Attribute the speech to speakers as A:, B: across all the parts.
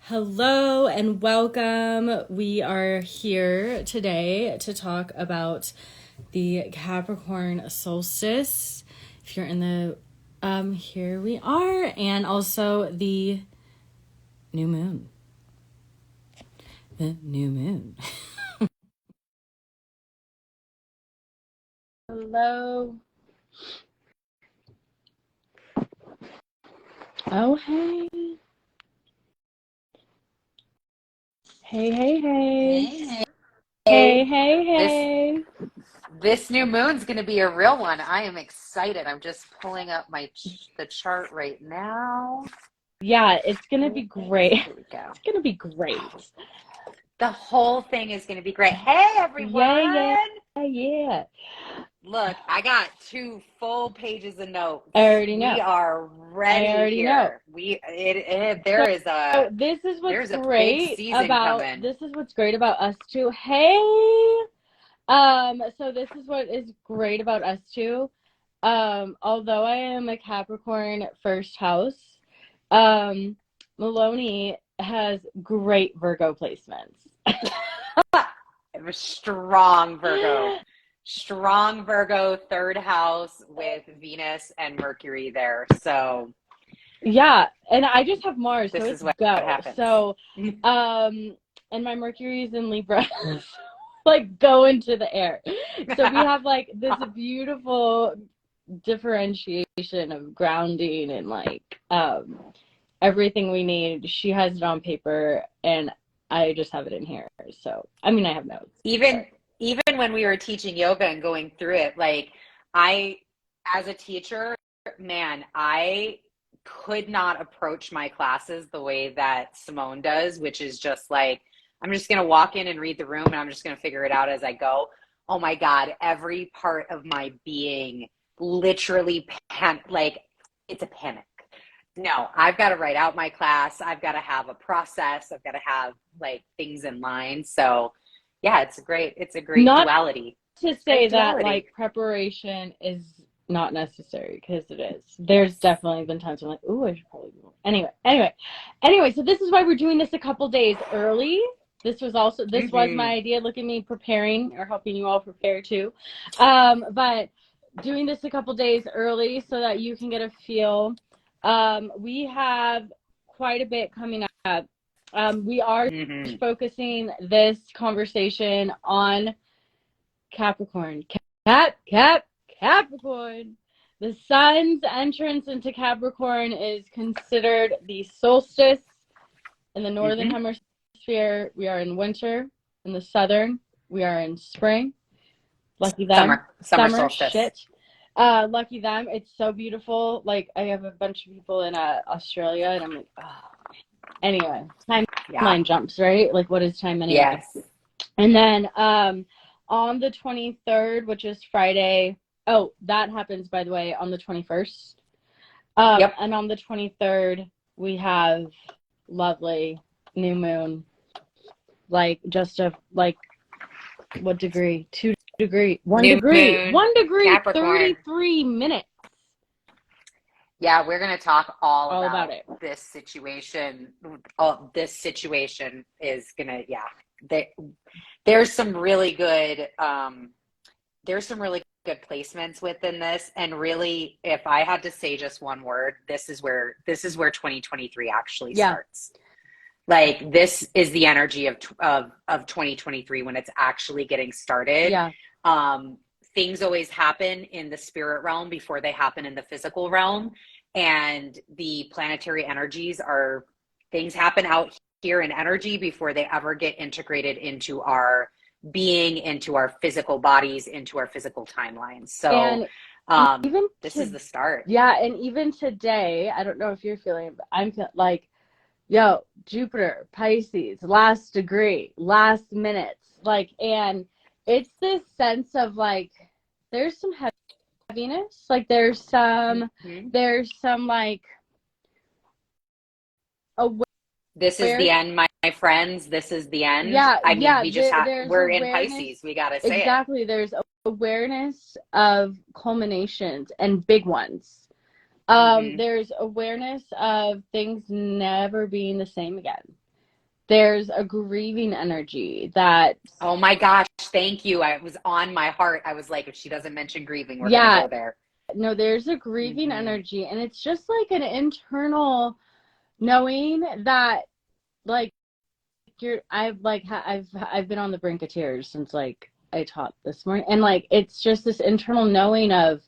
A: Hello and welcome. We are here today to talk about the Capricorn solstice. If you're in the, here we are, and also the new moon. The new moon. Hello. Oh, hey. Hey, hey, hey. Hey, hey, hey.
B: This new moon's going to be a real one. I am excited. I'm just pulling up the chart right now.
A: Yeah, it's going to be great.
B: Here we go.
A: It's going to be great.
B: The whole thing is going to be great. Hey, everyone.
A: Yeah.
B: Look, I got 2 full pages of notes.
A: I already know.
B: We are ready here.
A: This is what's
B: a
A: great
B: big season coming.
A: This is what's great about us too. Hey. So this is what is great about us too. Although I am a Capricorn first house, Miloni has great Virgo placements.
B: I'm a strong Virgo. Strong Virgo, 3rd house with Venus and Mercury there. So
A: yeah, and I just have Mars, so
B: this
A: it's
B: is what
A: go.
B: happens.
A: So and my Mercury is in Libra. Like go into the air. So we have like this beautiful differentiation of grounding and like everything we need. She has it on paper and I just have it in here. So I mean I have notes.
B: Even when we were teaching yoga and going through it, like as a teacher, man, I could not approach my classes the way that Simone does, which is just like, I'm just going to walk in and read the room and I'm just going to figure it out as I go. Oh my God, every part of my being literally it's a panic. No, I've got to write out my class. I've got to have a process. I've got to have like things in line. So yeah, it's a great duality.
A: To say that like preparation is not necessary, because it is. There's definitely been times I'm like, ooh, I should probably do it. Anyway, so this is why we're doing this a couple days early. This was my idea. Look at me preparing, or helping you all prepare too. But doing this a couple days early so that you can get a feel. We have quite a bit coming up. We are focusing this conversation on Capricorn. Capricorn. The sun's entrance into Capricorn is considered the solstice. In the northern hemisphere, we are in winter. In the southern, we are in spring. Lucky them.
B: Summer solstice.
A: Shit. Lucky them. It's so beautiful. Like I have a bunch of people in Australia, and I'm like, oh. Anyway, timeline jumps, right? Like, what is time anyway?
B: Yes.
A: And then on the 23rd, which is Friday. Oh, that happens, by the way, on the 21st. And on the 23rd, we have lovely new moon. Like, what degree? 2 degree. 1
B: new
A: degree.
B: Moon,
A: 1 degree,
B: Capricorn.
A: 33 minutes.
B: Yeah, we're going to talk all
A: about it.
B: This situation. This situation is going to, there's some really good, placements within this. And really, if I had to say just one word, this is where 2023 actually starts. Like, this is the energy of 2023 when it's actually getting started.
A: Yeah.
B: Things always happen in the spirit realm before they happen in the physical realm. And the planetary energies things happen out here in energy before they ever get integrated into our being, into our physical bodies, into our physical timelines. So this is the start.
A: Yeah. And even today, I don't know if you're feeling it, but I'm like, yo, Jupiter, Pisces, last degree, last minutes. Like, and it's this sense of like, there's some heaviness. Like there's some like,
B: this is the end, my friends. This is the end.
A: Yeah.
B: I mean, we just we're in Pisces. We got to say
A: exactly.
B: it.
A: There's awareness of culminations and big ones. There's awareness of things never being the same again. there's a grieving energy that,
B: Oh my gosh, thank you. I was on my heart. I was like, if she doesn't mention grieving, we're gonna
A: yeah,
B: go there.
A: no, there's a grieving
B: Mm-hmm.
A: energy, and it's just like an internal knowing that, like, I've been on the brink of tears since like I taught this morning, and like it's just this internal knowing of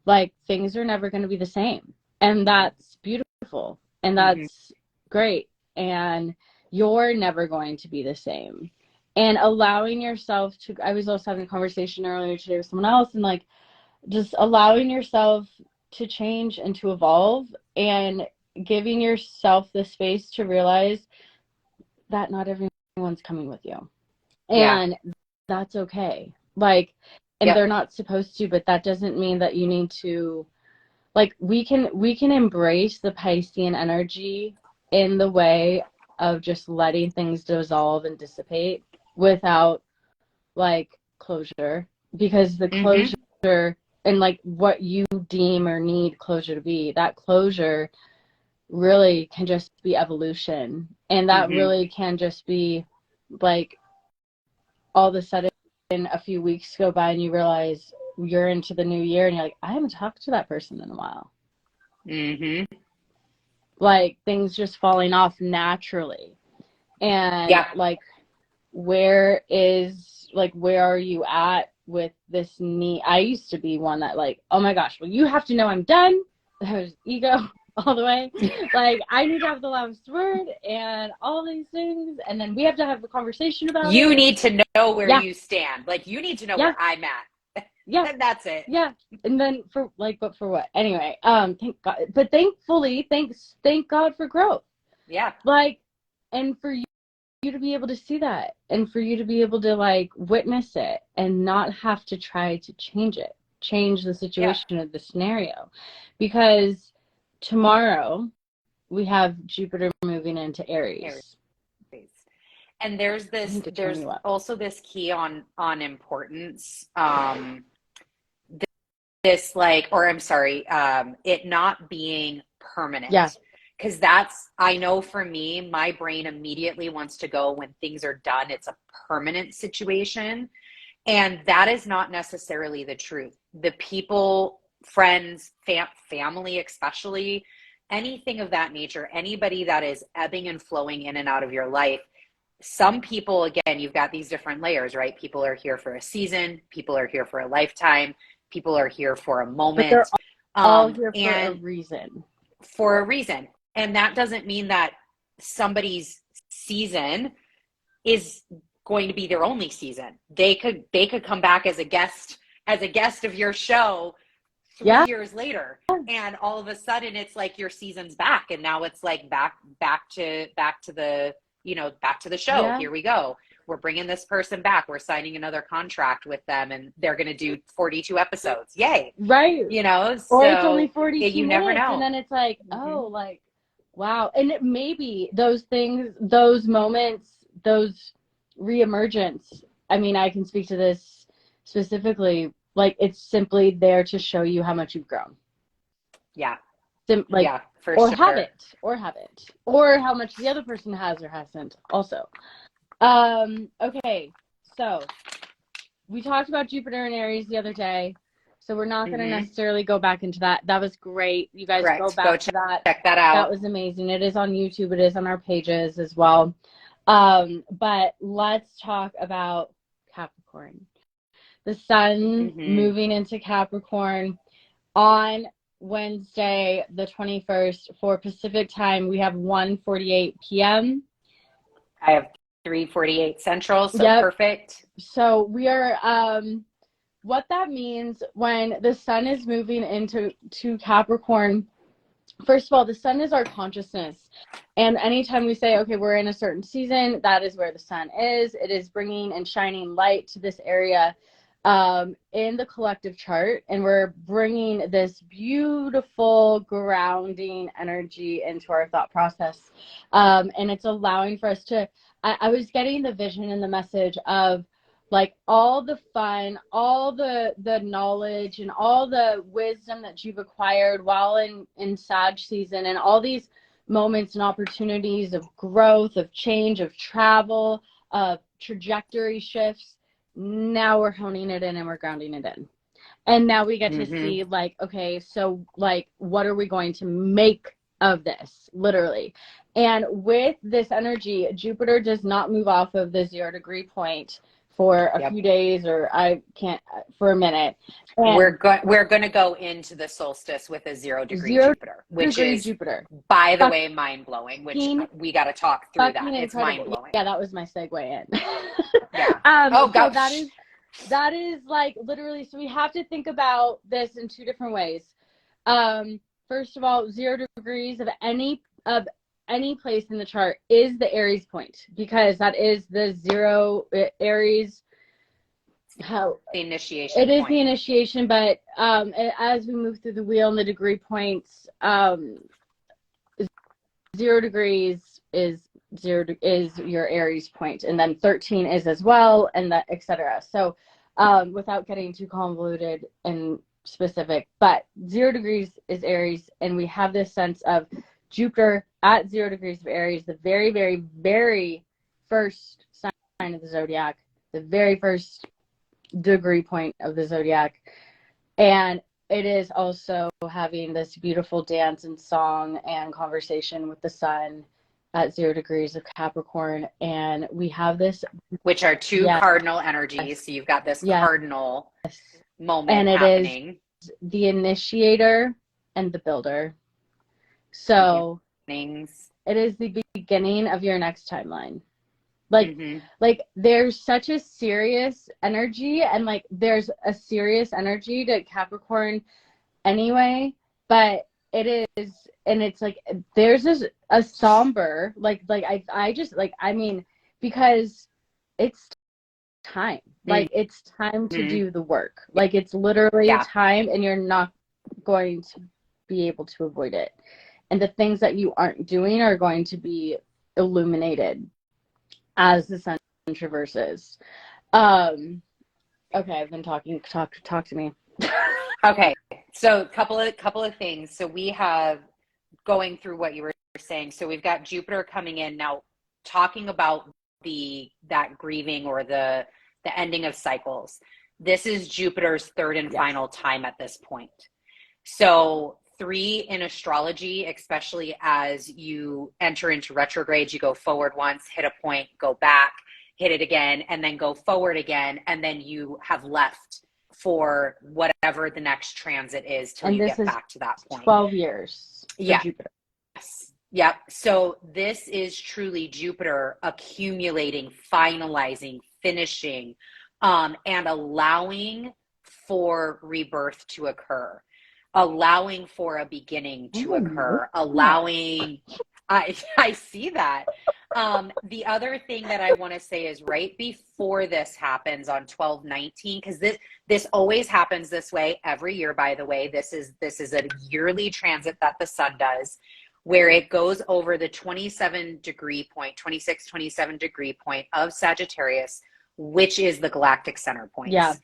A: like things are never going to be the same, and that's beautiful, and
B: Mm-hmm.
A: that's great, and you're never going to be the same, and allowing yourself to. I was also having a conversation earlier today with someone else, and like just allowing yourself to change and to evolve, and giving yourself the space to realize that not everyone's coming with you,
B: Yeah.
A: and that's okay. Like, and they're
B: Yep.
A: not supposed to, but that doesn't mean that you need to, like, we can embrace the Piscean energy in the way of just letting things dissolve and dissipate without like closure, because the
B: Mm-hmm.
A: closure and like what you deem or need closure to be, that closure really can just be evolution, and that
B: Mm-hmm.
A: really can just be like all of a sudden a few weeks go by and you realize you're into the new year and you're like, I haven't talked to that person in a while.
B: Mm-hmm.
A: Like things just falling off naturally. And
B: Yeah.
A: like where are you at with this need? I used to be one that like, oh my gosh, well you have to know I'm done. That was ego all the way. Like I need to have the last word and all these things, and then we have to have a conversation about
B: You
A: it.
B: need to know where
A: Yeah,
B: you stand. Like you need to know
A: yeah,
B: where I'm at.
A: yeah.
B: And that's it.
A: Yeah. And then for like, but for what? Anyway, thank God. But thankfully, thank God for growth.
B: Yeah.
A: Like, and for you to be able to see that, and for you to be able to like witness it and not have to try to change the
B: Yeah.
A: situation or the scenario. Because tomorrow we have Jupiter moving into
B: Aries.
A: Aries.
B: And
A: I need to turn
B: there's
A: you up.
B: also this key on importance. This like, or I'm sorry, it not being
A: Yeah.
B: permanent. Because that's, I know for me, my brain immediately wants to go when things are done, it's a permanent situation. And that is not necessarily the truth. The people, friends, family, especially, anything of that nature, anybody that is ebbing and flowing in and out of your life, some people, again, you've got these different layers, right? People are here for a season, people are here for a lifetime, people are here for a
A: But they're
B: moment,
A: all here for a
B: and
A: reason.
B: for a reason. And that doesn't mean that somebody's season is going to be their only season. They could come back as a guest of your show three
A: Yeah.
B: years later, and all of a sudden it's like your season's back, and now it's like back to the back to the show.
A: Yeah.
B: Here we go. We're bringing this person back. We're signing another contract with them, and they're going to do 42 episodes. Yay!
A: Right. Or it's only
B: So
A: 42
B: you never
A: minutes, and
B: know.
A: then it's like,
B: Mm-hmm.
A: oh, like, wow. And it maybe those things, those moments, those reemergence. I mean, I can speak to this specifically. Like, it's simply there to show you how much you've grown.
B: Yeah,
A: Like,
B: yeah, for
A: or
B: sure.
A: haven't, or how much the other person has or hasn't. Also, okay. So we talked about Jupiter and Aries the other day, so we're not going to
B: Mm-hmm.
A: necessarily go back into that. That was great. You guys go
B: Correct. Go
A: back to that.
B: check that
A: That
B: out.
A: was amazing. It is on YouTube. It is on our pages as well. But let's talk about Capricorn. The sun
B: Mm-hmm.
A: moving into Capricorn on Wednesday, the 21st for Pacific time. We have 1:48 p.m.
B: I have 3:48 Central, so
A: Yep.
B: perfect.
A: So we are what that means when the sun is moving into Capricorn. First of all, the sun is our consciousness. And anytime we say, okay, we're in a certain season, that is where the sun is. It is bringing and shining light to this area in the collective chart. And we're bringing this beautiful grounding energy into our thought process. And it's allowing for us to, I was getting the vision and the message of like all the fun, all the knowledge and all the wisdom that you've acquired while in Sag season, and all these moments and opportunities of growth, of change, of travel, of trajectory shifts. Now we're honing it in and we're grounding it in. And now we get to see, like, okay, so, like, what are we going to make of this, literally? And with this energy, Jupiter does not move off of the 0 degree point for a few days, or for a minute. And
B: we're going to go into the solstice with a 0 degree Jupiter, which is,
A: Jupiter,
B: by the way, mind-blowing, which we got to talk through that. It's mind-blowing.
A: Yeah, that was my segue in.
B: Yeah. Oh, gosh.
A: So that is like literally, so we have to think about this in two different ways. First of all, 0 degrees of any place in the chart is the Aries point, because that is the 0 Aries. The
B: initiation.
A: It is the initiation, but as we move through the wheel and the degree points, 0 degrees is your Aries point, and then 13 is as well, and that, etc. So without getting too convoluted and specific, but 0 degrees is Aries, and we have this sense of Jupiter at 0 degrees of Aries, the very, very, very first sign of the zodiac, the very first degree point of the zodiac. And it is also having this beautiful dance and song and conversation with the sun at 0 degrees of Capricorn. And we have this,
B: which are two cardinal energies. So you've got this cardinal moment, and it happening.
A: Is the initiator and the builder. So it is the beginning of your next timeline. Like there's such a serious energy, and like there's a serious energy to Capricorn anyway, but it is, and it's like there's a somber, I just like, I mean, because it's time, like it's time to do the work, like it's literally time, and you're not going to be able to avoid it, and the things that you aren't doing are going to be illuminated as the sun traverses. Okay, I've been talking. Talk to me.
B: Okay, so couple of things. So we have, going through what you were saying, so we've got Jupiter coming in now, talking about that grieving or the ending of cycles. This is Jupiter's third and final time at this point. So 3 in astrology, especially as you enter into retrograde, you go forward once, hit a point, go back, hit it again, and then go forward again, and then you have left for whatever the next transit is till you get back to that point.
A: 12 years for Jupiter.
B: Yes. Yep. So this is truly Jupiter accumulating, finalizing, finishing, and allowing for rebirth to occur. Allowing for a beginning to occur, allowing, I see that. The other thing that I want to say is right before this happens on 12/19, because this always happens this way every year, by the way. This is a yearly transit that the sun does, where it goes over the 27 degree point, 26, 27 degree point of Sagittarius, which is the galactic center points.
A: Yeah.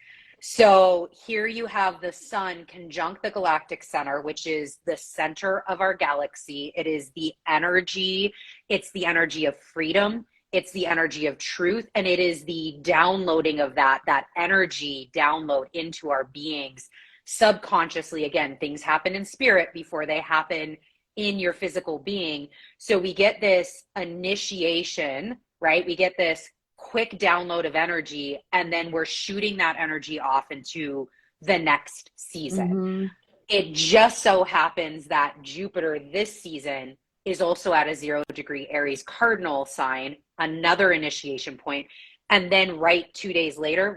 B: So here you have the sun conjunct the galactic center, which is the center of our galaxy. It is the energy. It's the energy of freedom. It's the energy of truth. And it is the downloading of that energy download into our beings subconsciously. Again, things happen in spirit before they happen in your physical being. So we get this initiation, right? We get this quick download of energy, and then we're shooting that energy off into the next season. It just so happens that Jupiter this season is also at a 0 degree Aries cardinal sign, another initiation point. And then right 2 days later,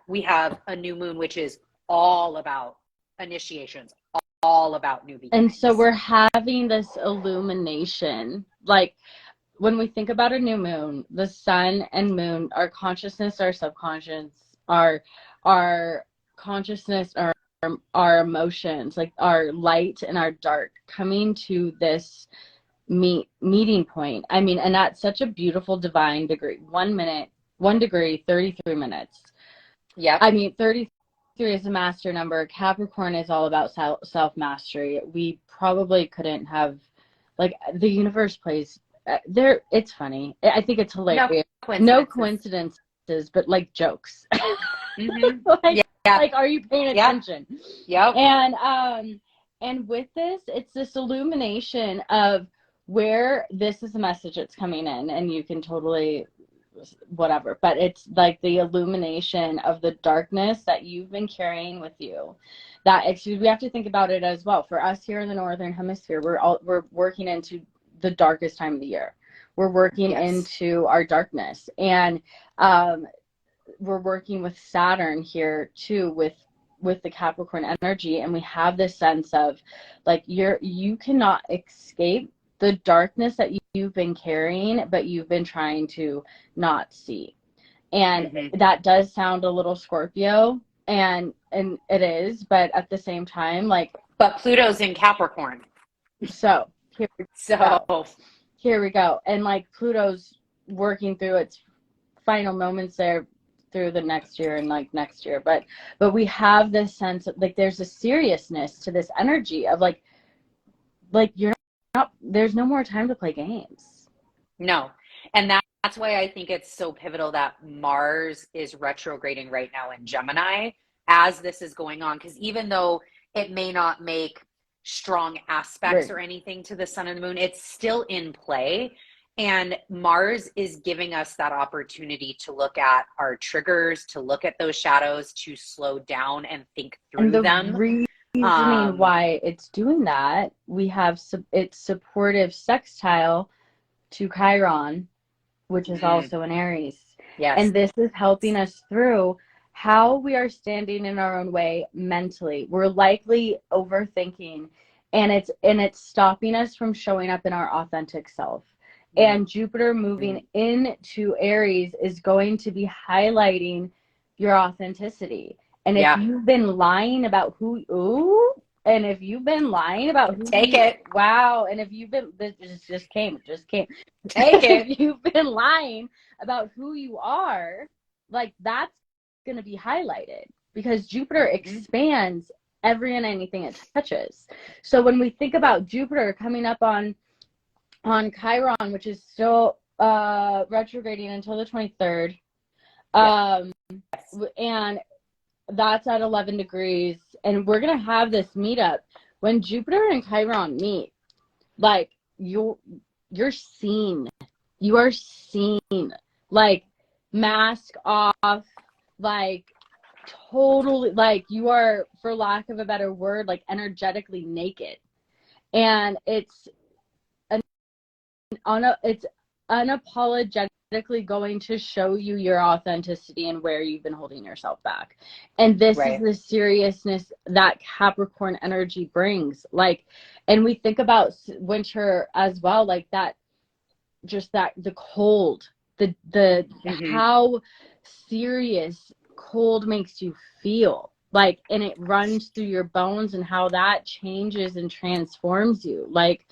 B: we have a new moon, which is all about initiations, all about new beginnings.
A: And so we're having this illumination, like, when we think about a new moon, the sun and moon, our consciousness, our subconscious, our consciousness, our emotions, like our light and our dark, coming to this meeting point. I mean, and that's such a beautiful divine degree. 1 degree, 33 minutes.
B: Yeah.
A: I mean, 33 is a master number. Capricorn is all about self-mastery. We probably couldn't have like the universe plays there. It's funny. I think it's hilarious.
B: No
A: No
B: coincidences.
A: coincidences, but like jokes.
B: Mm-hmm.
A: like,
B: Yeah.
A: like, are you paying attention?
B: Yep.
A: And with this, it's this illumination of where this is a message that's coming in, and you can totally whatever, but it's like the illumination of the darkness that you've been carrying with you. That we have to think about it as well. For us here in the Northern Hemisphere, we're working into the darkest time of the year. We're working into our darkness, and we're working with Saturn here too, with the Capricorn energy, and we have this sense of like you cannot escape the darkness that you've been carrying, but you've been trying to not see. And that does sound a little Scorpio, and it is, but at the same time, like,
B: but Pluto's in Capricorn.
A: So here we
B: So
A: go. Here we go. And like Pluto's working through its final moments there through the next year and like next year. But we have this sense of like there's a seriousness to this energy of like you're not, there's no more time to play games.
B: No. And that's why I think it's so pivotal that Mars is retrograding right now in Gemini as this is going on. Because even though it may not make strong aspects or anything to the sun and the moon, it's still in play. And Mars is giving us that opportunity to look at our triggers, to look at those shadows, to slow down and think through them.
A: Reasoning why it's doing that, we have its supportive sextile to Chiron, which is also an Aries.
B: Yes.
A: And this is helping us through how we are standing in our own way mentally. We're likely overthinking, and it's stopping us from showing up in our authentic self. And Jupiter moving into Aries is going to be highlighting your authenticity. And if you've been lying about if you've been lying about who
B: take it.
A: Wow. And if you've been, this just came.
B: Take it.
A: If you've been lying about who you are, like that's going to be highlighted because Jupiter expands every and anything it touches. So when we think about Jupiter coming up on Chiron, which is still retrograding until the 23rd, and that's at 11 degrees, and we're gonna have this meetup when Jupiter and Chiron meet. Like you're seen, you are seen, like mask off, like totally, like you are, for lack of a better word, like energetically naked, and it's unapologetically going to show you your authenticity and where you've been holding yourself back. And this is the seriousness that Capricorn energy brings. Like, and we think about winter as well, like that, just that the cold, the how serious cold makes you feel. Like, and it runs through your bones and how that changes and transforms you. Like,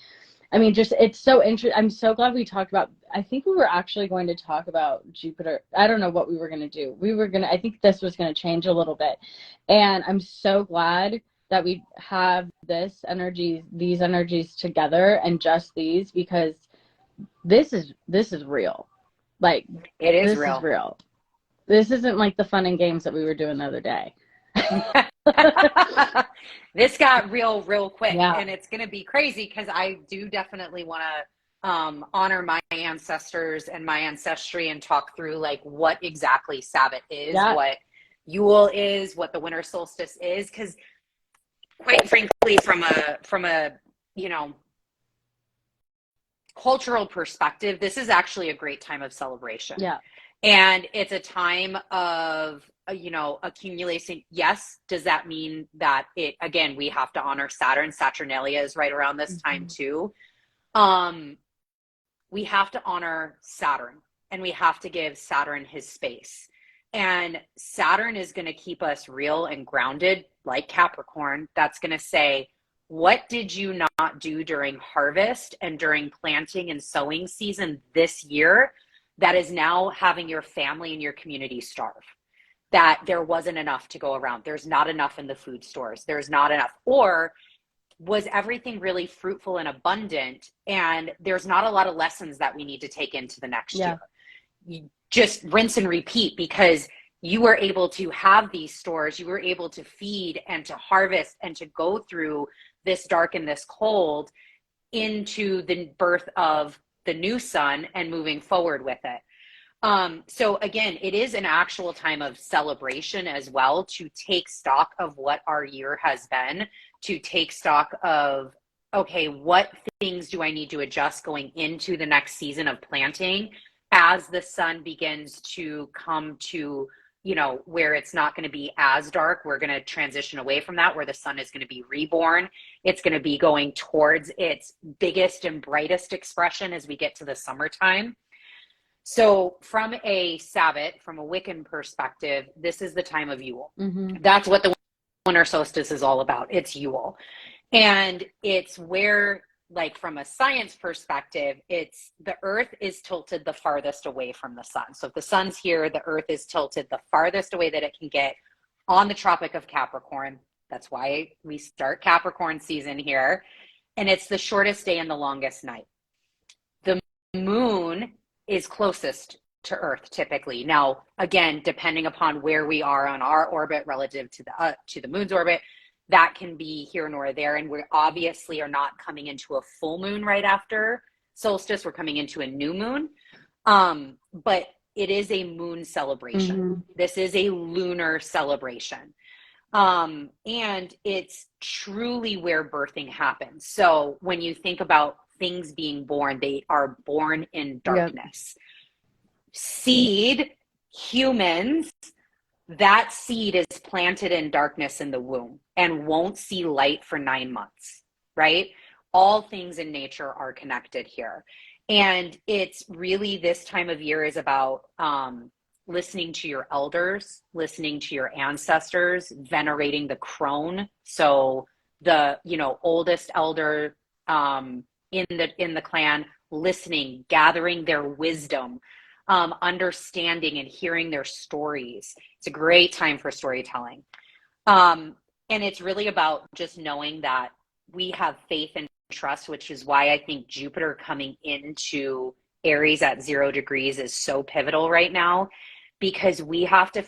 A: I mean, just, it's so interesting. I'm so glad we talked about, I think we were actually going to talk about Jupiter. I don't know what we were going to do. I think this was going to change a little bit. And I'm so glad that we have these energies together and just these, because this is real. Like, this is real. This isn't like the fun and games that we were doing the other day.
B: This got real quick, and it's going to be crazy because I do definitely want to honor my ancestors and my ancestry and talk through like what exactly Sabbath is, what Yule is, what the winter solstice is, because quite frankly, from a cultural perspective, this is actually a great time of celebration. And it's a time of, accumulation. Yes. Does that mean that again, we have to honor Saturn? Saturnalia is right around this time too. We have to honor Saturn, and we have to give Saturn his space. And Saturn is going to keep us real and grounded, like Capricorn. That's going to say, what did you not do during harvest and during planting and sowing season this year that is now having your family and your community starve? That there wasn't enough to go around. There's not enough in the food stores. There's not enough. Or was everything really fruitful and abundant? And there's not a lot of lessons that we need to take into the next year. You just rinse and repeat, because you were able to have these stores, you were able to feed and to harvest and to go through this dark and this cold into the birth of the new sun and moving forward with it. So again, it is an actual time of celebration as well, to take stock of what our year has been, to take stock of, okay, what things do I need to adjust going into the next season of planting as the sun begins to come to, you know, where it's not going to be as dark. We're going to transition away from that, where the sun is going to be reborn. It's going to be going towards its biggest and brightest expression as we get to the summertime. So from a Sabbath, from a Wiccan perspective, this is the time of Yule. That's what the winter solstice is all about. It's Yule. And it's where, like, from a science perspective, it's the earth is tilted the farthest away from the sun. So if the sun's here, the earth is tilted the farthest away that it can get on the Tropic of Capricorn. That's why we start Capricorn season here. And it's the shortest day and the longest night. The moon is closest to Earth typically. Now, again, depending upon where we are on our orbit relative to the moon's orbit, that can be here nor there. And we obviously are not coming into a full moon right after solstice. We're coming into a new moon. But it is a moon celebration. This is a lunar celebration. And it's truly where birthing happens. So when you think about things being born, they are born in darkness. Seed, humans, that seed is planted in darkness in the womb and won't see light for 9 months, right? All things in nature are connected here. And it's really, this time of year is about listening to your elders, listening to your ancestors, venerating the crone. So the, you know, oldest elder in the clan, listening, gathering their wisdom, understanding and hearing their stories. It's a great time for storytelling. And it's really about just knowing that we have faith and trust, which is why I think Jupiter coming into Aries at 0 degrees is so pivotal right now, because we have to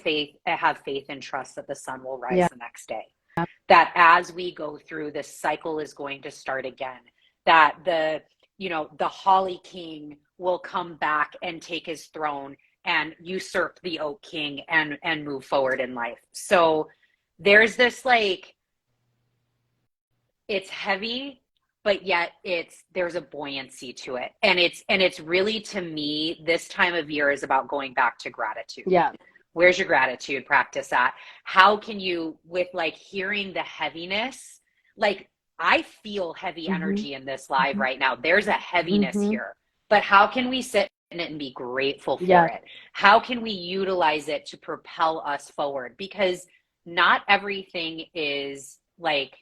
B: have faith and trust that the sun will rise the next day. That as we go through, this cycle is going to start again. That the Holly King will come back and take his throne and usurp the Oak King and move forward in life. So there's this, like, it's heavy, but yet there's a buoyancy to it. And it's really, to me, this time of year is about going back to gratitude. Where's your gratitude practice at? How can you, with, like, hearing the heaviness, like, I feel heavy energy in this live right now. There's a heaviness here, but how can we sit in it and be grateful for it? How can we utilize it to propel us forward? Because not everything is like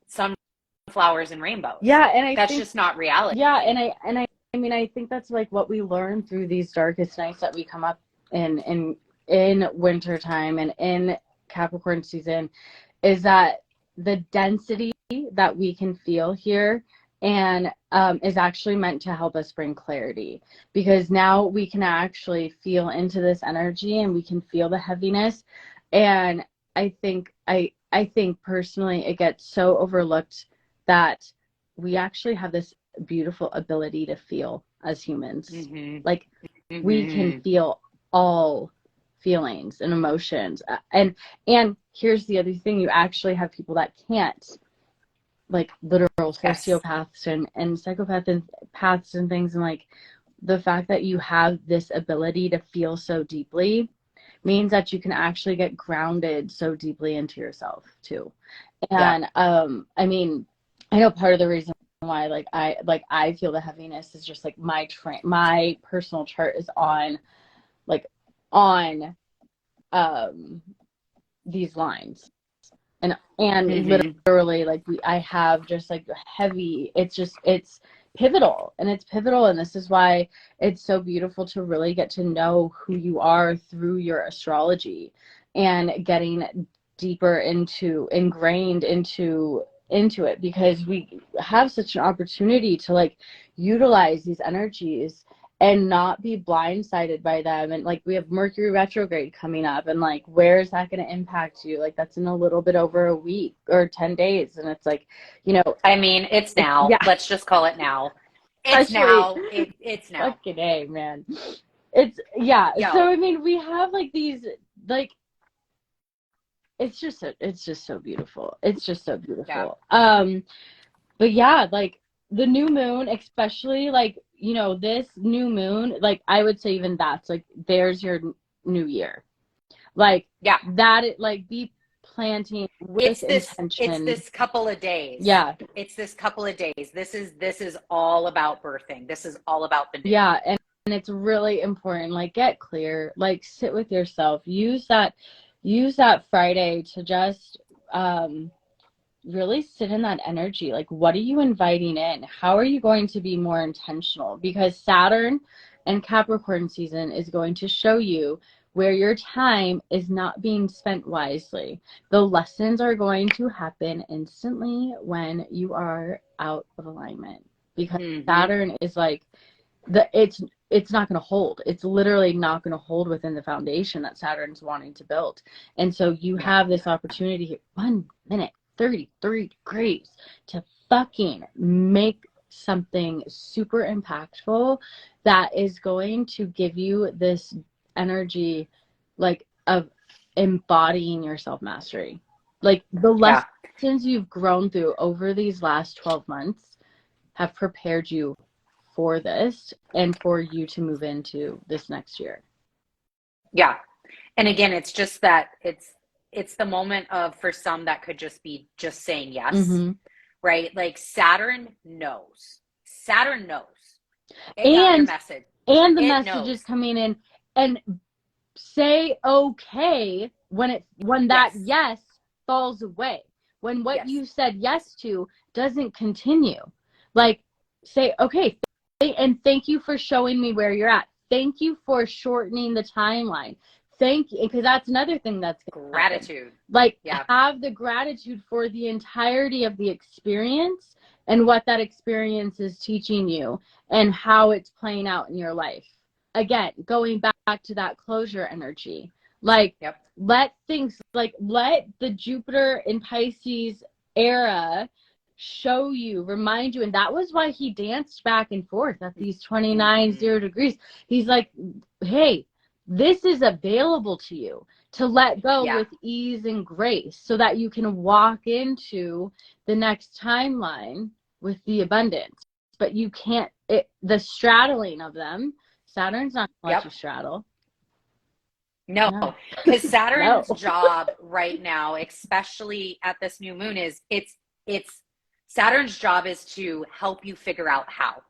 B: sunflowers and rainbows. And that's just not reality.
A: And I mean, I think that's, like, what we learn through these darkest nights that we come up in winter time and in Capricorn season, is that the density that we can feel here and is actually meant to help us bring clarity, because now we can actually feel into this energy and we can feel the heaviness. And I think personally it gets so overlooked that we actually have this beautiful ability to feel as humans. Like, we can feel all feelings and emotions. And here's the other thing, you actually have people that can't, like literal sociopaths and psychopaths and things. And, like, the fact that you have this ability to feel so deeply means that you can actually get grounded so deeply into yourself too. And I mean, I know part of the reason why I feel the heaviness is just, like, my personal chart is on these lines, and literally, like, I have just, like, heavy, it's pivotal, and this is why it's so beautiful to really get to know who you are through your astrology and getting deeper ingrained into into it, because we have such an opportunity to like utilize these energies and not be blindsided by them. And like we have Mercury retrograde coming up, and like where is that going to impact you? Like that's in a little bit over a week or 10 days, and it's like, you know,
B: I mean, it's now.
A: yeah,
B: Let's just call it now. It's
A: especially
B: now. It's now.
A: fucking A, man. It's yeah. So
B: Yo,
A: I mean, we have like these like it's just so beautiful. It's just so
B: yeah,
A: beautiful. But yeah, like the new moon, especially like, you know, this new moon, like I would say even that's like there's your new year. Like
B: yeah.
A: that it like be planting with
B: It's
A: intention.
B: this couple of days.
A: Yeah.
B: It's this couple of days. This is all about birthing. This is all about the new.
A: Yeah, and it's really important. Like get clear, like sit with yourself. Use that Friday to just really sit in that energy. Like what are you inviting in? How are you going to be more intentional? Because Saturn and Capricorn season is going to show you where your time is not being spent wisely. The lessons are going to happen instantly when you are out of alignment, because Saturn is like it's not going to hold. It's literally not going to hold within the foundation that Saturn's wanting to build. And so you have this opportunity here, 1 minute, 33 degrees, to fucking make something super impactful that is going to give you this energy like of embodying your self-mastery. Like the lessons you've grown through over these last 12 months have prepared you for this and for you to move into this next year.
B: Yeah. And again, it's just that it's the moment of, for some that could just be just saying yes, right? Like Saturn knows. Saturn knows. It got your message.
A: And the message is coming in, and say okay when that yes falls away. When what you said yes to doesn't continue. Like say okay, and thank you for showing me where you're at. Thank you for shortening the timeline. Thank you, because that's another thing that's
B: gratitude.
A: Happen. Like have the gratitude for the entirety of the experience and what that experience is teaching you and how it's playing out in your life. Again, going back to that closure energy. Like let things, like let the Jupiter in Pisces era show you, remind you. And that was why he danced back and forth at these 29 0 degrees. He's like, hey, this is available to you to let go with ease and grace, so that you can walk into the next timeline with the abundance. But you can't, the straddling of them, Saturn's not going to let you straddle.
B: No, because Saturn's job right now, especially at this new moon, is it's Saturn's job is to help you figure out how.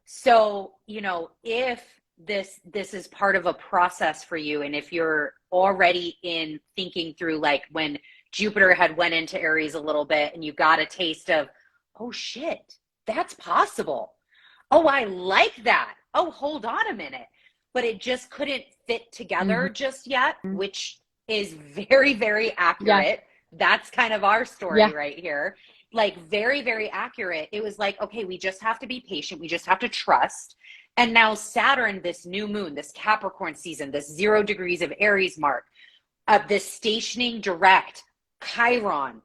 B: So, you know, if this is part of a process for you, and if you're already in thinking through, like when Jupiter had went into Aries a little bit and you got a taste of, oh shit, that's possible. Oh, I like that. Oh, hold on a minute. But it just couldn't fit together just yet, which is very, very accurate. That's kind of our story right here. Like very, very accurate. It was like, okay, we just have to be patient. We just have to trust. And now Saturn, this new moon, this Capricorn season, this 0 degrees of Aries mark, this stationing direct Chiron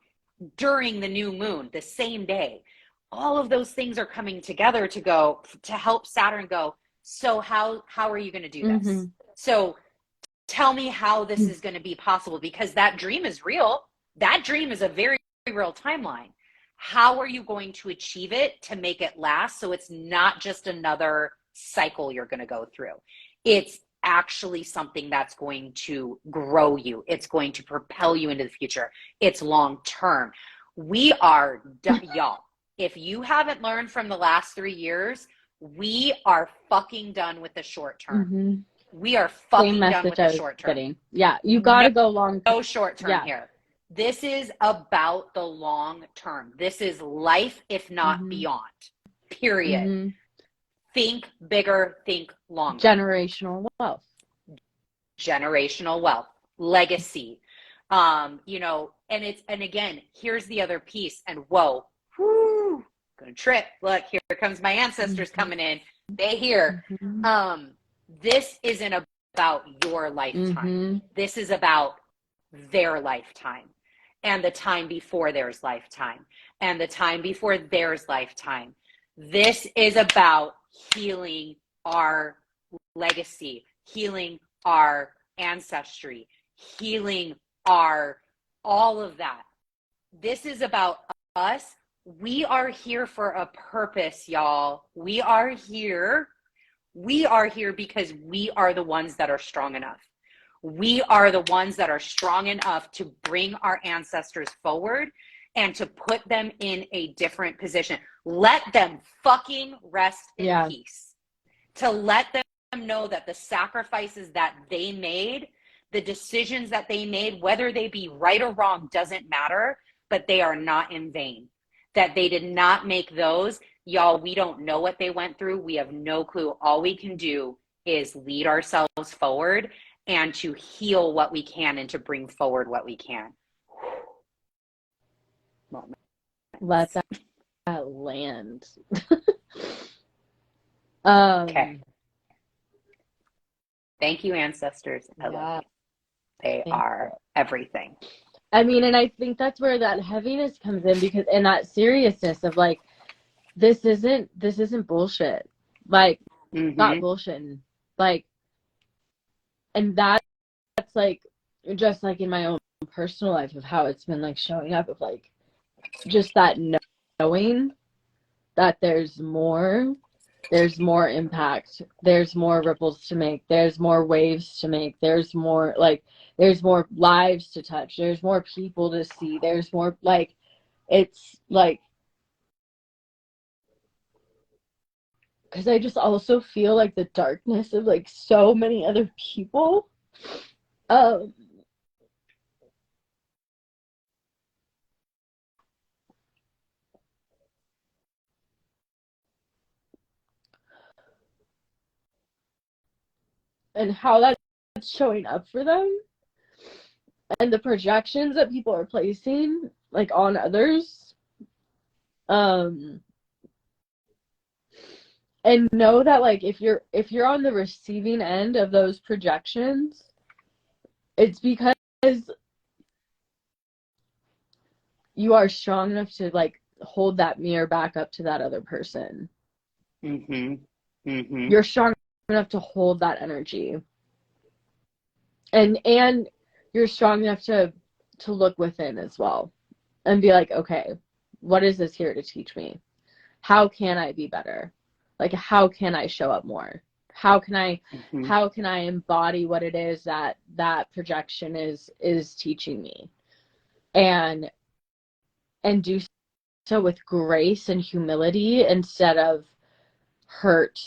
B: during the new moon, the same day. All of those things are coming together to help Saturn go, so how are you going to do this? So tell me how this is going to be possible, because that dream is real. That dream is a very real timeline. How are you going to achieve it to make it last, so it's not just another cycle you're going to go through? It's actually something that's going to grow you. It's going to propel you into the future. It's long term. We are done, y'all. If you haven't learned from the last 3 years, we are fucking done with the short term. We are fucking done with the short term.
A: Yeah, you got to go long term.
B: No short term here. This is about the long term. This is life, if not beyond. Period. Think bigger, think longer.
A: Generational wealth.
B: Generational wealth. Legacy. You know, And again, here's the other piece, and whoa, whoo, gonna trip. Look, here comes my ancestors coming in. They hear. This isn't about your lifetime. This is about their lifetime, and the time before theirs lifetime, and the time before theirs lifetime. This is about healing our legacy, healing our ancestry, healing our all of that. This is about us. We are here for a purpose, y'all. We are here because we are the ones that are strong enough. We are the ones that are strong enough to bring our ancestors forward and to put them in a different position. Let them fucking rest in peace. To let them know that the sacrifices that they made, the decisions that they made, whether they be right or wrong, doesn't matter, but they are not in vain. That they did not make those. Y'all, we don't know what they went through. We have no clue. All we can do is lead ourselves forward and to heal what we can and to bring forward what we can.
A: Let that land.
B: Okay. Thank you, ancestors. I love you. They are everything.
A: I mean, and I think that's where that heaviness comes in, because, and that seriousness of like, this isn't bullshit. Like, not bullshit. Like, and that's like, just like in my own personal life of how it's been like showing up of like, just that knowing that there's more impact, there's more ripples to make, there's more waves to make, there's more lives to touch, there's more people to see, there's more, like, it's like, because I just also feel like the darkness of like so many other people, and how that's showing up for them, and the projections that people are placing like on others, and know that like if you're on the receiving end of those projections, it's because you are strong enough to like hold that mirror back up to that other person. You're strong enough to hold that energy, and you're strong enough to look within as well and be like, okay, what is this here to teach me? How can I be better? Like, how can I show up more? How can I embody what it is that projection is teaching me, and do so with grace and humility instead of hurt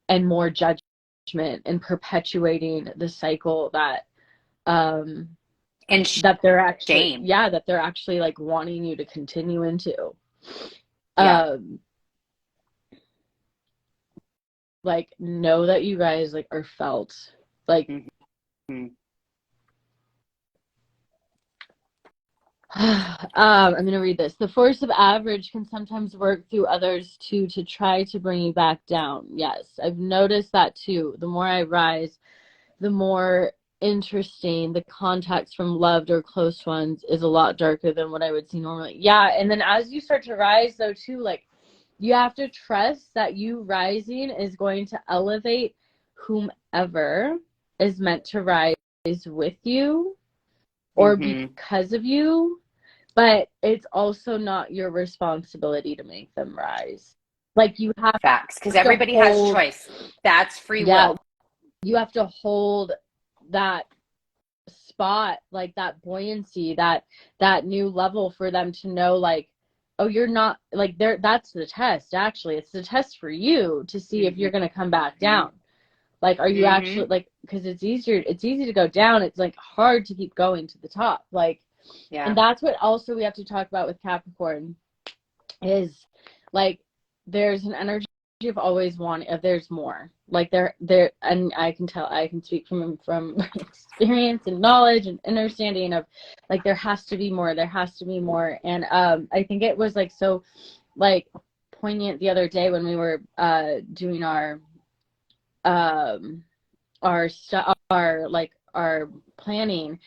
A: and more judgment, and perpetuating the cycle that that they're actually shame. That they're actually like wanting you to continue into. Like, know that you guys like are felt. Like, I'm going to read this. The force of average can sometimes work through others too to try to bring you back down. Yes, I've noticed that too. The more I rise, the more interesting the contacts from loved or close ones is a lot darker than what I would see normally. Yeah, and then as you start to rise though too, like, you have to trust that you rising is going to elevate whomever is meant to rise with you or because of you, but it's also not your responsibility to make them rise. Like, you have
B: facts, because everybody has choice. That's free will.
A: You have to hold that spot, like that buoyancy, that new level for them to know, like, oh, you're not like there. That's the test. Actually, it's the test for you to see if you're going to come back down. Like, are you actually, like, because it's easy to go down. It's like hard to keep going to the top. Like, and that's what also we have to talk about with Capricorn is like, there's an energy of always wanting, there's more. Like there, and I can speak from experience and knowledge and understanding of, like, there has to be more. There has to be more. And I think it was like so, like, poignant the other day when we were doing our planning.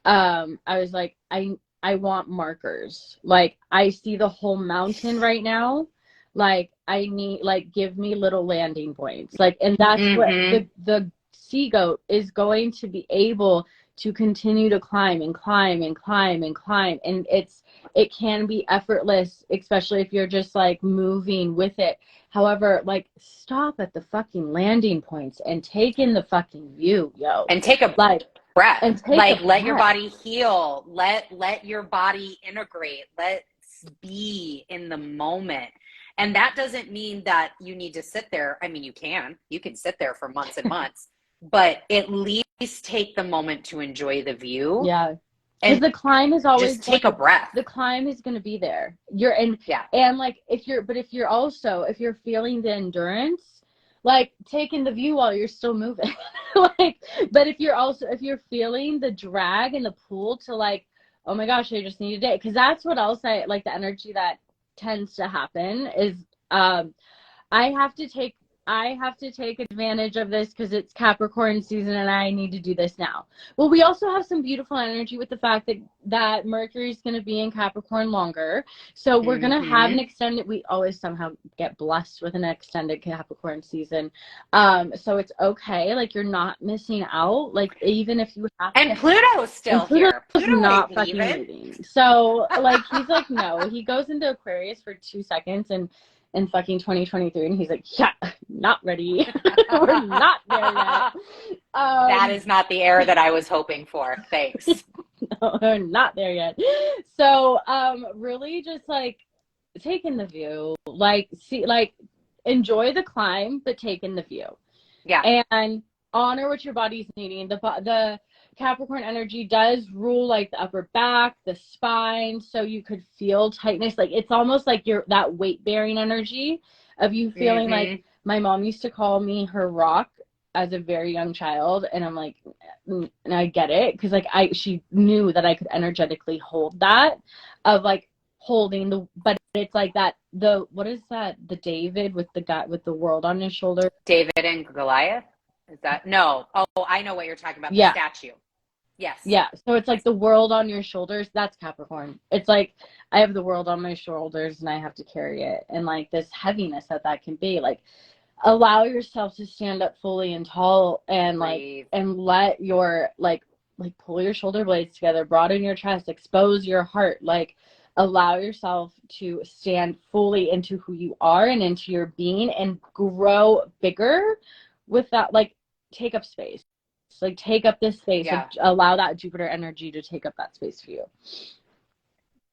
A: I was like, I want markers. Like, I see the whole mountain right now. Like, I need, like, give me little landing points. Like, and that's what the sea goat is going to be able to continue to climb and climb and climb and climb. And it can be effortless, especially if you're just like moving with it. However, like, stop at the fucking landing points and take in the fucking view, yo.
B: And take a
A: like
B: breath.
A: and take
B: like,
A: a
B: let your
A: breath.
B: body heal. Let your body integrate. Let's be in the moment. And that doesn't mean that you need to sit there. I mean, you can sit there for months and months, but at least take the moment to enjoy the view.
A: Yeah. Because the climb is always
B: just take a breath.
A: The climb is going to be there. And like, if you're feeling the endurance, like, taking the view while you're still moving. Like, but if you're feeling the drag and the pull to, like, oh my gosh, I just need a day. Because that's what else like, the energy that tends to happen is I have to take advantage of this because it's Capricorn season and I need to do this now. Well, we also have some beautiful energy with the fact that Mercury is going to be in Capricorn longer. So we're going to have an extended, we always somehow get blessed with an extended Capricorn season. So it's okay. Like, you're not missing out. Like, even if you have
B: and Pluto's still here.
A: Pluto's not fucking leaving. So, like, he's like, no, he goes into Aquarius for 2 seconds and in fucking 2023, and he's like, yeah, not ready. We're not there yet.
B: That is not the air that I was hoping for. Thanks.
A: No, we're not there yet. So really just, like, take in the view, like, see, like, enjoy the climb, but take in the view.
B: Yeah.
A: And honor what your body's needing. The Capricorn energy does rule, like, the upper back, the spine, so you could feel tightness. Like, it's almost like that weight-bearing energy of you feeling like, my mom used to call me her rock as a very young child, and I'm like, and I get it, because, like, she knew that I could energetically hold that, of, like, holding but it's like that, what is that, the David with the guy with the world on his shoulder?
B: David and Goliath? Is that? No. Oh, I know what you're talking about. The statue. Yes.
A: Yeah. So it's like the world on your shoulders. That's Capricorn. It's like, I have the world on my shoulders and I have to carry it. And, like, this heaviness that can be, like, allow yourself to stand up fully and tall and
B: breathe.
A: Like, and let your, like pull your shoulder blades together, broaden your chest, expose your heart, like, allow yourself to stand fully into who you are and into your being and grow bigger with that, like, take up space. Like, take up this space. Like, allow that Jupiter energy to take up that space for you.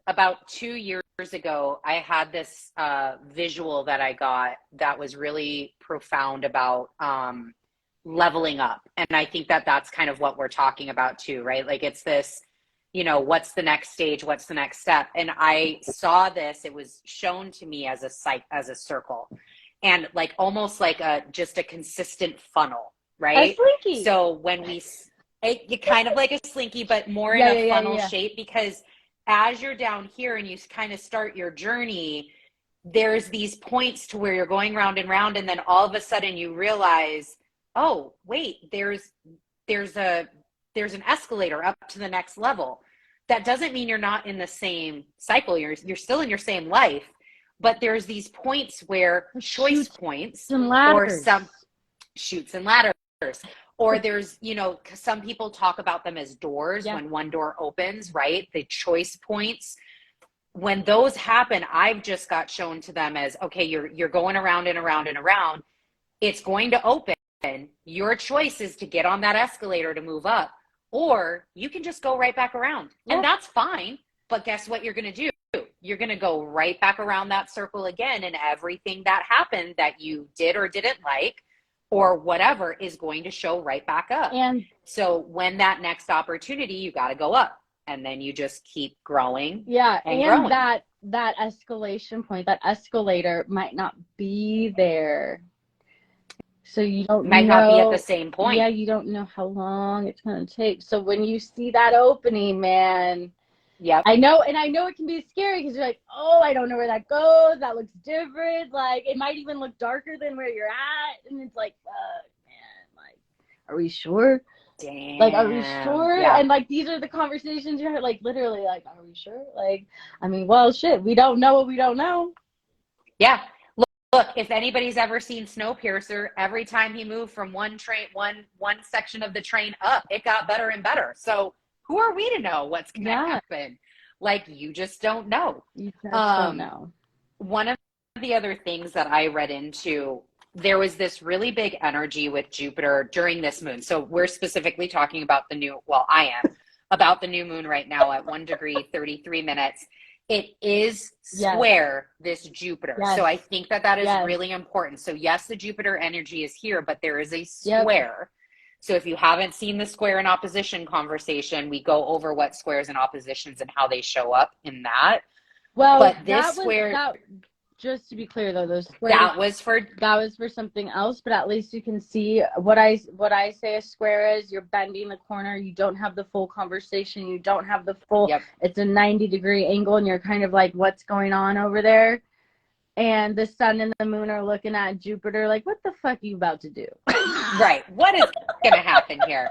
B: About 2 years ago, I had this visual that I got that was really profound about leveling up. And I think that that's kind of what we're talking about too, right? Like, it's this, what's the next stage? What's the next step? And I saw this, it was shown to me as a circle, and, like, almost like just a consistent funnel. Right?
A: A slinky.
B: So when you kind of like a slinky, but more in a funnel shape, because as you're down here and you kind of start your journey, there's these points to where you're going round and round, and then all of a sudden you realize, oh, wait, there's an escalator up to the next level. That doesn't mean you're not in the same cycle. You're still in your same life, but there's these points where choice points, or some chutes and ladders. Or there's, some people talk about them as doors when one door opens, right? The choice points. When those happen, I've just got shown to them as, okay, you're going around and around and around. It's going to open. Your choice is to get on that escalator to move up, or you can just go right back around. Yeah. And that's fine. But guess what you're going to do? You're going to go right back around that circle again, and everything that happened that you did or didn't like, or whatever, is going to show right back up. And so when that next opportunity, you got to go up, and then you just keep growing.
A: Yeah. And growing. that escalation point, that escalator might not be there. So you don't
B: Might not be at the
A: know,
B: same point.
A: yeah, you don't know how long it's going to take. So when you see that opening, man,
B: Yep.
A: I know it can be scary because you're like, oh, I don't know where that goes. That looks different. Like, it might even look darker than where you're at. And it's like, fuck, man, like, are we sure?
B: Damn.
A: Like, are we sure?
B: Yeah.
A: And like, these are the conversations you're like, literally, like, are we sure? Like, I mean, well, shit, we don't know what we don't know.
B: Yeah. Look, if anybody's ever seen Snowpiercer, every time he moved from one section of the train up, it got better and better. So who are we to know what's going to happen? Like, you just don't know.
A: You just don't know.
B: One of the other things that I read into, there was this really big energy with Jupiter during this moon. So we're specifically talking about I am about the new moon right now at 1 degree, 33 minutes. It is square this Jupiter.
A: Yes.
B: So I think that is really important. So yes, the Jupiter energy is here, but there is a square. So if you haven't seen the square and opposition conversation, we go over what squares and oppositions and how they show up in that.
A: Well,
B: but this square,
A: just to be clear though, those squares, that was for something else, but at least you can see what I say a square is. You're bending the corner, you don't have the full conversation, you don't have the full, it's a 90-degree angle, and you're kind of like, what's going on over there? And the sun and the moon are looking at Jupiter like, what the fuck are you about to do?
B: Right, what is gonna happen here?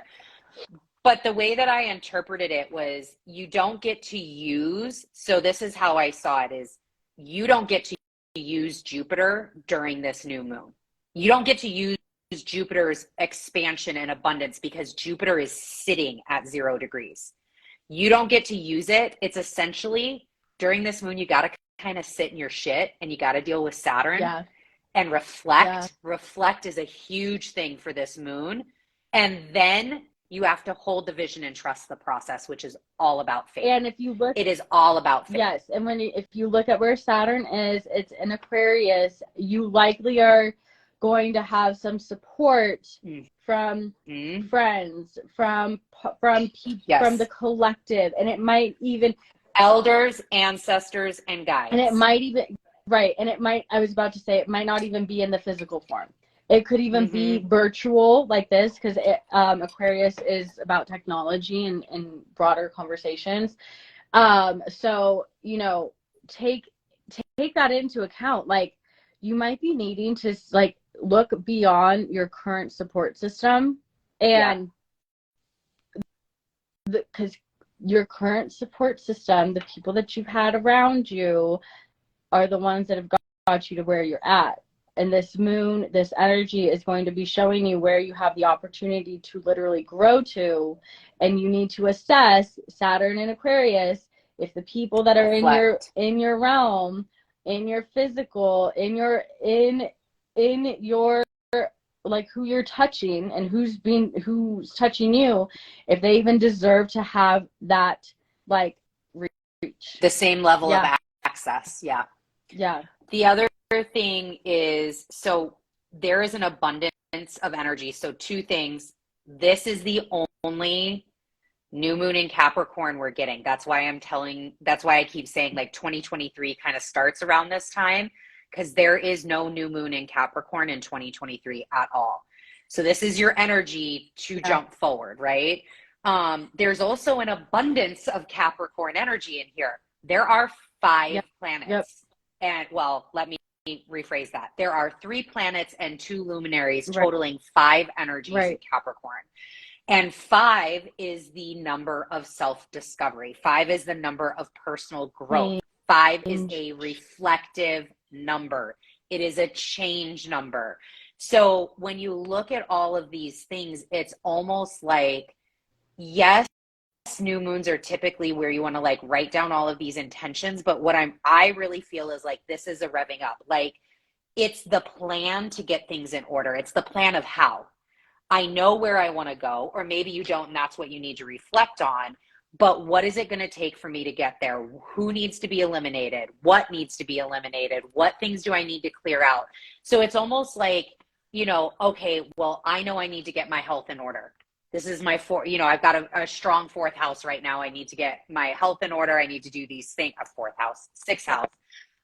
B: But the way that I interpreted it was, you don't get to use, so this is how I saw it, is you don't get to use Jupiter during this new moon. You don't get to use Jupiter's expansion and abundance because Jupiter is sitting at 0 degrees. You don't get to use it. It's essentially, during this moon, you got to kind of sit in your shit and you got to deal with Saturn and reflect. Reflect is a huge thing for this moon. And then you have to hold the vision and trust the process, which is all about faith.
A: And if you look,
B: it is all about faith.
A: Yes, and if you look at where Saturn is, it's in Aquarius. You likely are going to have some support from friends, from people, from the collective, and it might even
B: elders, ancestors, and guides.
A: And it might even I was about to say, it might not even be in the physical form. It could even be virtual like this, because Aquarius is about technology and broader conversations. So, you know, take that into account. Like, you might be needing to like look beyond your current support system, and because your current support system, the people that you've had around you, are the ones that have got you to where you're at. And this moon, this energy is going to be showing you where you have the opportunity to literally grow to. And you need to assess, Saturn in Aquarius, if the people that are in your realm, in your physical, in your like who you're touching and who's touching you, if they even deserve to have that like reach.
B: The same level of access. Yeah. The other thing is, so there is an abundance of energy. So 2 things. This is the only new moon in Capricorn we're getting. That's why I keep saying like 2023 kind of starts around this time, because there is no new moon in Capricorn in 2023 at all. So this is your energy to jump forward, right? There's also an abundance of Capricorn energy in here. There are 5 planets. And well, let me rephrase that. There are 3 planets and 2 luminaries, totaling 5 energies in Capricorn. And 5 is the number of self-discovery. 5 is the number of personal growth. 5 is a reflective number. It is a change number. So when you look at all of these things, it's almost like, yes, new moons are typically where you want to like write down all of these intentions, but what I really feel is like, this is a revving up. Like, it's the plan to get things in order. It's the plan of how. I know where I want to go, or maybe you don't, and that's what you need to reflect on. But what is it going to take for me to get there? Who needs to be eliminated? What needs to be eliminated? What things do I need to clear out? So it's almost like, you know, okay, well, I know I need to get my health in order. This is my I've got a strong fourth house right now. I need to get my health in order. I need to do these things, a fourth house, sixth house.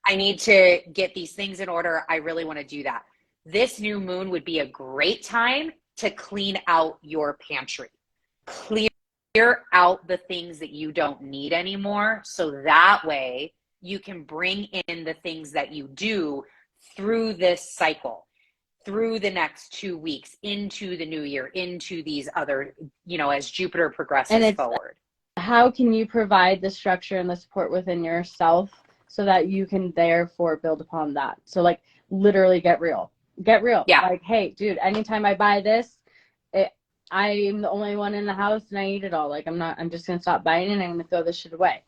B: I need to get these things in order. I really want to do that. This new moon would be a great time to clean out your pantry. Clear out the things that you don't need anymore. So that way you can bring in the things that you do through this cycle, through the next 2 weeks, into the new year, into these other, as Jupiter progresses forward.
A: How can you provide the structure and the support within yourself so that you can therefore build upon that? So like literally get real. Yeah. Like, hey, dude, anytime I buy this, I'm the only one in the house and I eat it all. Like I'm just going to stop buying it and I'm going to throw this shit away.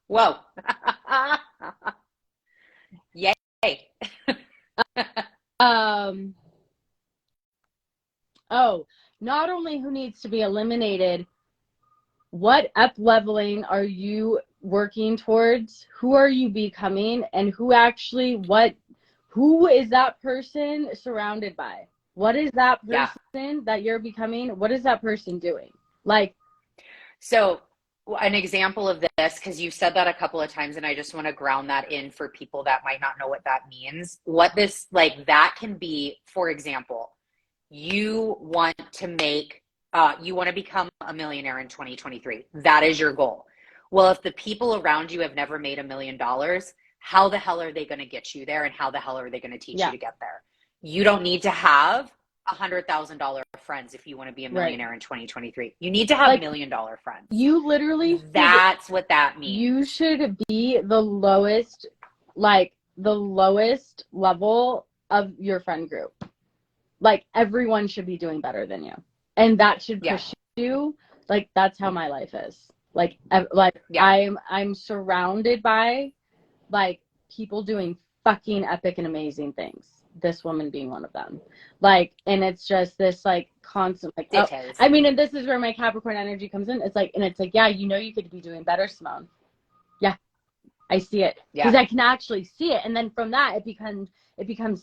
B: Whoa. Yay.
A: Not only who needs to be eliminated, what up-leveling are you working towards? Who are you becoming? And who is that person surrounded by? What is that person that you're becoming? What is that person doing?
B: So an example of this, because you've said that a couple of times, and I just want to ground that in for people that might not know what that means. What this, that can be, for example, you want to become a millionaire in 2023. That is your goal. Well, if the people around you have never made $1 million, how the hell are they going to get you there? And how the hell are they going to teach you to get there? You don't need to have $100,000 friends if you want to be a millionaire in 2023. You need to have $1 million friends.
A: You literally,
B: that's what that means.
A: You should be the lowest level of your friend group. Everyone should be doing better than you. And that should push you. That's how my life is. I'm surrounded by people doing fucking epic and amazing things. This woman being one of them. And it's just this constant and this is where my Capricorn energy comes in. You could be doing better, Simone. Yeah. I see it. Because I can actually see it. And then from that it becomes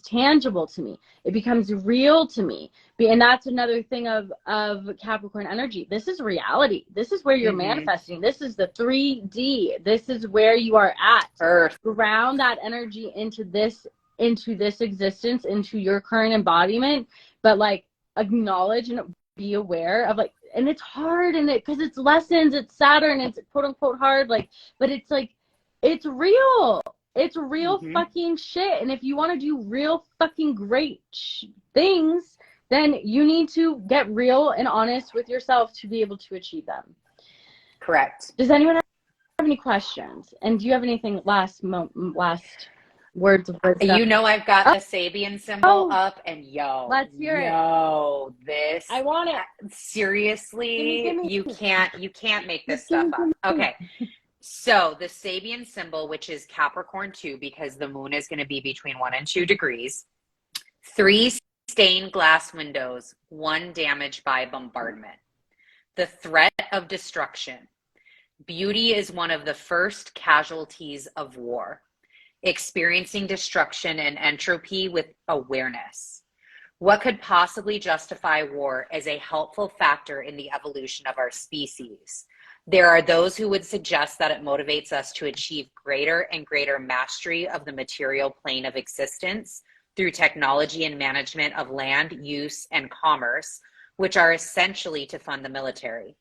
A: tangible to me. It becomes real to me. And that's another thing of Capricorn energy. This is reality. This is where you're manifesting. This is the 3D. This is where you are at.
B: Earth.
A: Ground that energy into this existence, into your current embodiment, but acknowledge and be aware of and it's hard because it's lessons, it's Saturn, it's quote unquote hard, but it's it's real. It's real fucking shit. And if you want to do real fucking great things, then you need to get real and honest with yourself to be able to achieve them.
B: Correct.
A: Does anyone have any questions? And do you have anything last words of wisdom?
B: I've got the Sabian symbol up, and
A: let's hear it.
B: This,
A: I want it.
B: Seriously, you can't make this stuff up. Okay. So the Sabian symbol, which is Capricorn 2, because the moon is going to be between 1 and 2 degrees, 3 stained glass windows, 1 damaged by bombardment. The threat of destruction. Beauty is one of the first casualties of war. Experiencing destruction and entropy with awareness. What could possibly justify war as a helpful factor in the evolution of our species? There are those who would suggest that it motivates us to achieve greater and greater mastery of the material plane of existence through technology and management of land, use, and commerce, which are essentially to fund the military.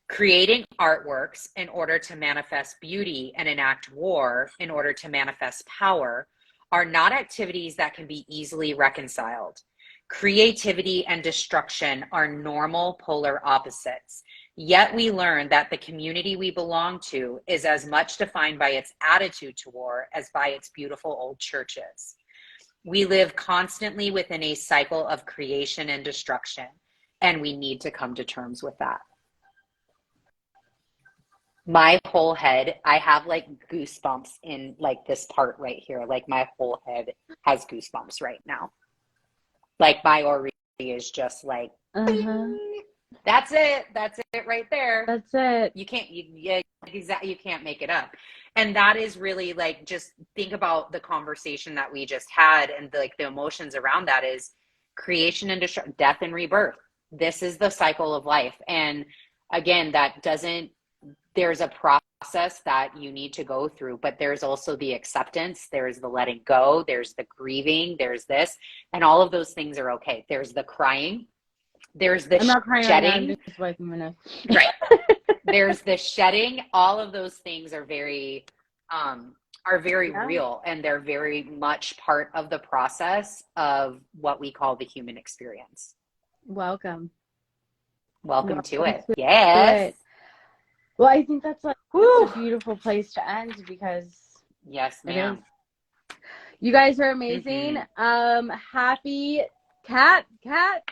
B: Creating artworks in order to manifest beauty and enact war in order to manifest power are not activities that can be easily reconciled. Creativity and destruction are normal polar opposites. Yet we learn that the community we belong to is as much defined by its attitude to war as by its beautiful old churches. We live constantly within a cycle of creation and destruction, and we need to come to terms with that. My whole head, I have goosebumps in this part right here. My whole head has goosebumps right now. My Ori is just that's it right there.
A: That's it.
B: You can't make it up. And that is really like, just think about the conversation that we just had, and like the emotions around that is creation and destruction, death and rebirth. This is the cycle of life. And again, there's a process that you need to go through, but there's also the acceptance, there's the letting go, there's the grieving, there's this, and all of those things are okay. There's the crying, there's the
A: I'm not crying
B: shedding.
A: right now, I'm just wiping my nose.
B: Right. There's the shedding. All of those things are very real, and they're very much part of the process of what we call the human experience.
A: Welcome
B: to it. Yes.
A: Well, I think that's like a beautiful place to end, because
B: yes, ma'am.
A: You guys are amazing. Happy Capricorn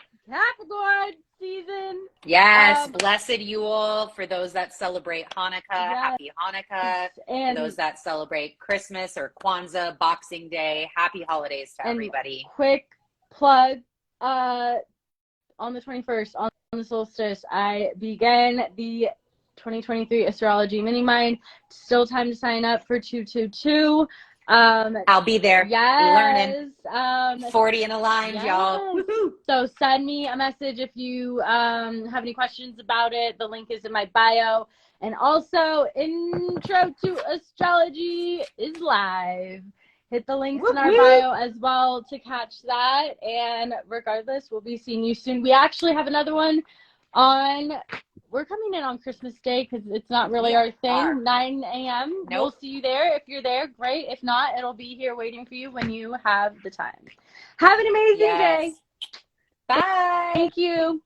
A: season.
B: Yes, blessed Yule for those that celebrate Hanukkah. Yes. Happy Hanukkah. And for those that celebrate Christmas or Kwanzaa, Boxing Day. Happy holidays to everybody.
A: Quick plug, on the 21st, on the solstice, I begin the 2023 astrology mini mind. Still time to sign up for 222.
B: I'll be there.
A: Yes.
B: Learning. 40 and aligned, yes. Y'all. Woo-hoo.
A: So send me a message if you have any questions about it. The link is in my bio. And also, Intro to Astrology is live. Hit the links in our bio as well to catch that. And regardless, we'll be seeing you soon. We actually have another one we're coming in on Christmas Day, because it's not really our thing, 9 a.m. Nope. We'll see you there. If you're there, great. If not, it'll be here waiting for you when you have the time. Have an amazing day.
B: Bye.
A: Thank you.